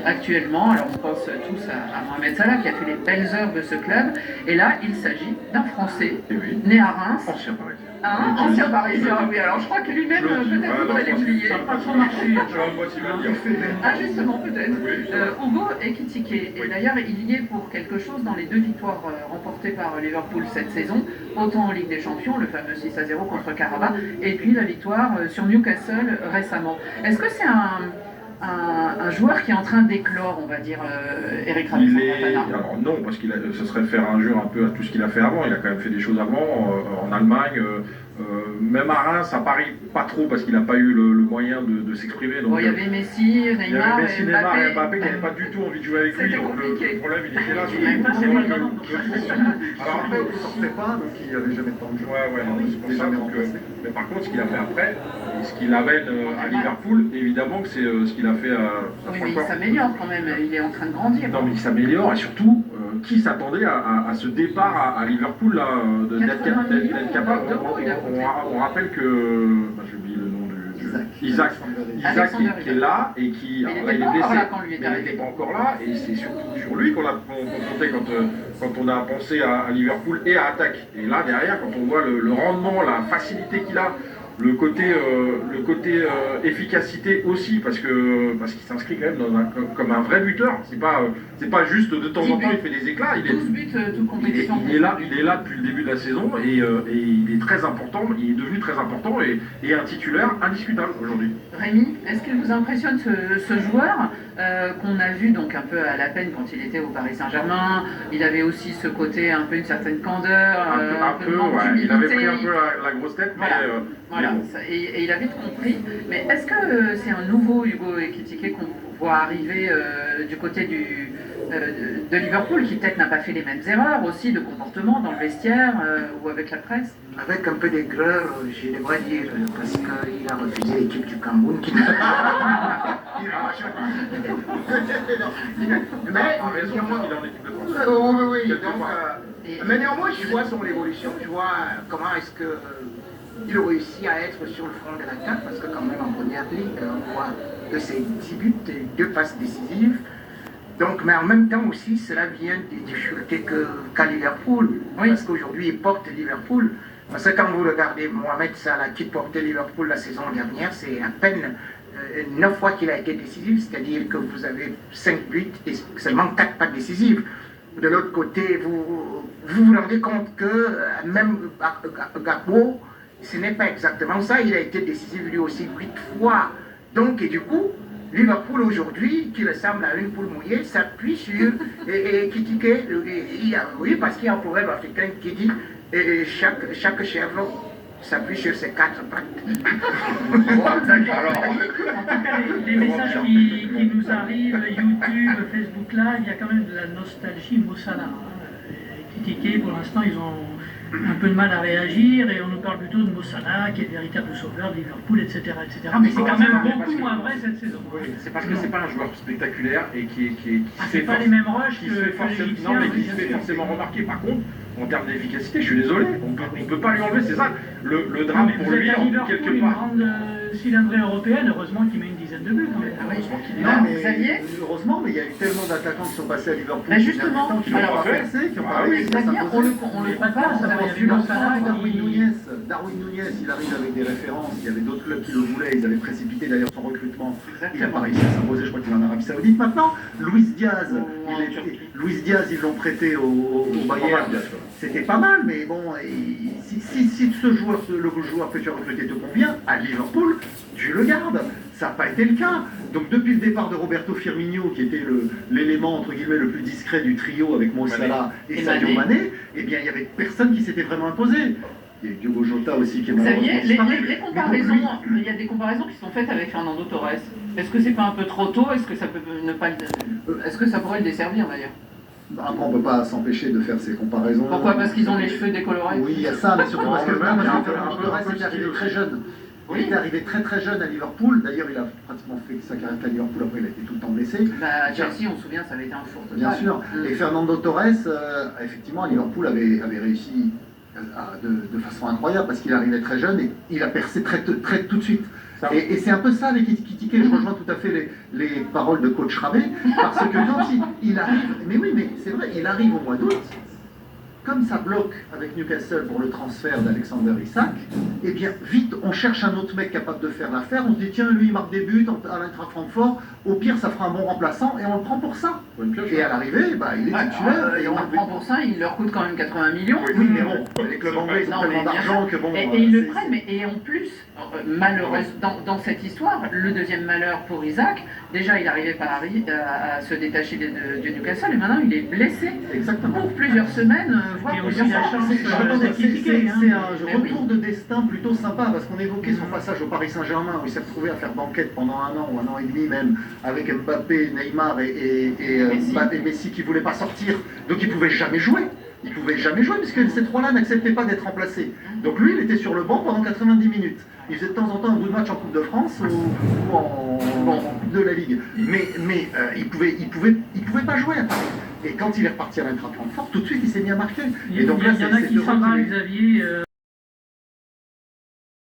Actuellement, alors on pense tous à Mohamed Salah qui a fait les belles heures de ce club, et là il s'agit d'un Français né à Reims, ancien parisien. Ancien parisien, oui, alors je crois que lui-même peut-être voudrait l'expliquer. Ça n'a pas trop marché. Ah justement, peut-être. Hugo Ekitike, et d'ailleurs il y est pour quelque chose dans les 2 victoires remportées par Liverpool cette saison, autant en Ligue des Champions, le fameux 6-0 contre Carabao, et puis la victoire sur Newcastle récemment. Est-ce que c'est un joueur qui est en train d'éclore, on va dire, Eric Ramsey-Fontana? Alors non, parce que ce serait faire injure un peu à tout ce qu'il a fait avant. Il a quand même fait des choses avant, en Allemagne, même à Reims, à Paris, pas trop, parce qu'il n'a pas eu le moyen de s'exprimer. Bon, il y avait Messi, Neymar et Mbappé qui n'avait pas du tout envie de jouer avec lui. Donc le problème, il était là. Alors après, il ne sortait pas, donc il n'avait jamais de temps de jeu. Ouais, c'est pour ça. Mais par contre, ce qu'il a fait après, et ce qu'il amène à Liverpool, évidemment que c'est ce qu'il a fait à oui, mais il s'améliore quand même, il est en train de grandir. Non, mais il s'améliore, et surtout, qui s'attendait à ce départ à Liverpool, là, d'être capable. On rappelle que. J'ai oublié le nom de. Isaac qui est là, et qui. Alors là, il est blessé. Mais il n'était pas encore là, et c'est surtout sur lui qu'on a compté quand on a pensé à Liverpool et à attaque. Et là, derrière, quand on voit le rendement, la facilité qu'il a, le côté efficacité aussi, parce qu'il s'inscrit quand même comme un vrai buteur. C'est pas juste de temps en temps il fait des éclats. 12 buts, toute compétition. Il est là depuis le début de la saison, et il est très important. Il est devenu très important et un titulaire indiscutable aujourd'hui. Rémi, est-ce qu'il vous impressionne ce joueur qu'on a vu donc un peu à la peine quand il était au Paris Saint-Germain? Il avait aussi ce côté un peu une certaine candeur, il avait pris un peu la grosse tête, mais voilà. Et il a vite compris. Mais est-ce que c'est un nouveau Hugo Ekitike qu'on voit arriver du côté de Liverpool, qui peut-être n'a pas fait les mêmes erreurs aussi de comportement dans le vestiaire ou avec la presse? Avec un peu d'aigreur, je devrais dire, parce qu'il a refusé l'équipe du Cameroun qui n'a mais néanmoins, je vois son évolution, je vois comment est-ce que il réussit à être sur le front de l'attaque, parce que quand même en première ligue, on voit que c'est 10 buts et 2 passes décisives. Donc, mais en même temps aussi, cela vient des difficultés qu'a Liverpool, parce qu'aujourd'hui, il porte Liverpool. Parce que quand vous regardez Mohamed Salah qui portait Liverpool la saison dernière, c'est à peine 9 fois qu'il a été décisif, c'est-à-dire que vous avez 5 buts et seulement 4 pas décisives. De l'autre côté, vous vous rendez compte que même Gakpo, ce n'est pas exactement ça, il a été décisif lui aussi 8 fois. Donc, et du coup, Liverpool aujourd'hui, qui ressemble à une poule mouillée, s'appuie sur Ekitike, oui, parce qu'il y a un proverbe africain qui dit chaque chèvre s'appuie sur ses 4 pattes. Alors, en tout cas, les messages qui nous arrivent, YouTube, Facebook Live, il y a quand même de la nostalgie Mossala. Ekitike, pour l'instant, ils ont un peu de mal à réagir, et on nous parle plutôt de Mossala, qui est le véritable sauveur de Liverpool, etc. Mais c'est quand même beaucoup moins vrai cette saison. Oui, c'est parce que c'est pas un joueur spectaculaire et qui fait pas les mêmes rushs qui se fait forcément remarquer. Par contre, en termes d'efficacité, je suis désolé, on peut pas lui enlever, c'est ça le drame pour lui, quelque part. Une grande cylindrée européenne, heureusement qu'il met une dizaine de buts. Heureusement, mais il y a eu tellement d'attaquants qui sont passés à Liverpool. Mais justement, qui n'ont pas percé, qui ont pas réussi. On le compare, ça avait vu Darwin Nunez. Darwin Nunez, il arrive avec des références. Il y avait d'autres clubs qui le voulaient. Ils avaient précipité d'ailleurs son recrutement. Il n'a pas réussi à s'imposer. Je crois qu'il est en Arabie Saoudite maintenant. Luis Diaz, ils l'ont prêté au Bayern. C'était pas mal, mais bon, si le joueur que tu as recruté te convient, à Liverpool, tu le gardes. Ça n'a pas été le cas. Donc depuis le départ de Roberto Firmino, qui était l'élément entre guillemets le plus discret du trio avec Mo Salah et Sadio Mané, eh bien il n'y avait personne qui s'était vraiment imposé. Il y a Diogo Jota aussi qui est malheureusement disparu. Les comparaisons, il y a des comparaisons qui sont faites avec Fernando Torres. Est-ce que c'est pas un peu trop tôt? Est-ce que ça peut ne pas est-ce que ça pourrait le desservir d'ailleurs? Après, on ne peut pas s'empêcher de faire ces comparaisons. Pourquoi? Parce qu'ils ont les cheveux décolorés? Oui, il y a ça, mais surtout parce que Fernando Torres est arrivé très jeune. Il était arrivé très très jeune à Liverpool. D'ailleurs, il a pratiquement fait sa carrière à Liverpool. Après, il a été tout le temps blessé. À Chelsea, on se souvient, ça avait été un four total. Bien sûr. Et Fernando Torres, effectivement, à Liverpool avait réussi de façon incroyable parce qu'il arrivait très jeune et il a percé tout de suite. Et c'est un peu ça avec Ekitike, je rejoins tout à fait les paroles de coach Rabé, parce que quand il arrive, mais oui, mais c'est vrai, il arrive au mois d'août, comme ça bloque avec Newcastle pour le transfert d'Alexander Isak, eh bien vite on cherche un autre mec capable de faire l'affaire, on se dit tiens lui il marque des buts à l'Eintracht Francfort, au pire ça fera un bon remplaçant et on le prend pour ça. Et à l'arrivée, bah, il est titulaire. Et on le prend pour ça, il leur coûte quand même 80 millions. Oui, mais bon, les clubs anglais ils ont tellement d'argent que bon... Et ils le prennent, et en plus, malheureusement, dans cette histoire, le deuxième malheur pour Isaac, déjà il n'arrivait pas à se détacher de Newcastle, et maintenant il est blessé. Exactement. Pour plusieurs semaines, voire Et plusieurs aussi la mois. chance C'est un retour de destin plutôt sympa, parce qu'on évoquait son passage au Paris Saint-Germain, où il s'est retrouvé à faire banquette pendant un an ou un an et demi même, avec Mbappé, Neymar et Messi qui ne voulaient pas sortir, donc il ne pouvait jamais jouer. Il ne pouvait jamais jouer, puisque ces trois-là n'acceptaient pas d'être remplacés. Donc lui, il était sur le banc pendant 90 minutes. Il faisait de temps en temps un bout de match en Coupe de France ou en Coupe de la Ligue. Mais il pouvait pas jouer à Paris. Et quand il est reparti à l'Eintracht Francfort, tout de suite, il s'est mis à marquer. Il y en a qui s'en va, Xavier.